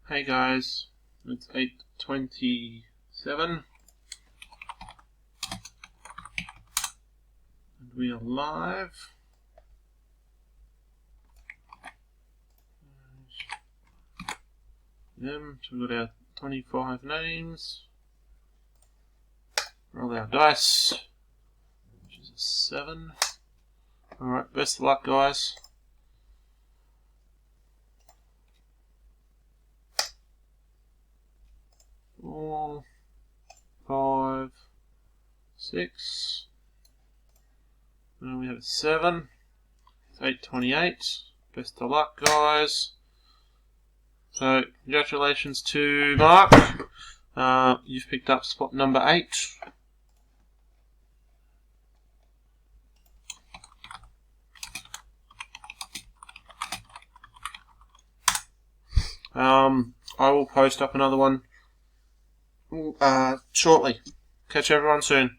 Hey guys, it's 8:27 and we are live. So we've got our 25 names. Roll our dice, which is a 7. Alright, best of luck guys. Four, 5, 6. And we have a 7. It's 8:28. Best of luck, guys. So, congratulations to Mark. You've picked up spot number 8. I will post up another one shortly. Catch everyone soon.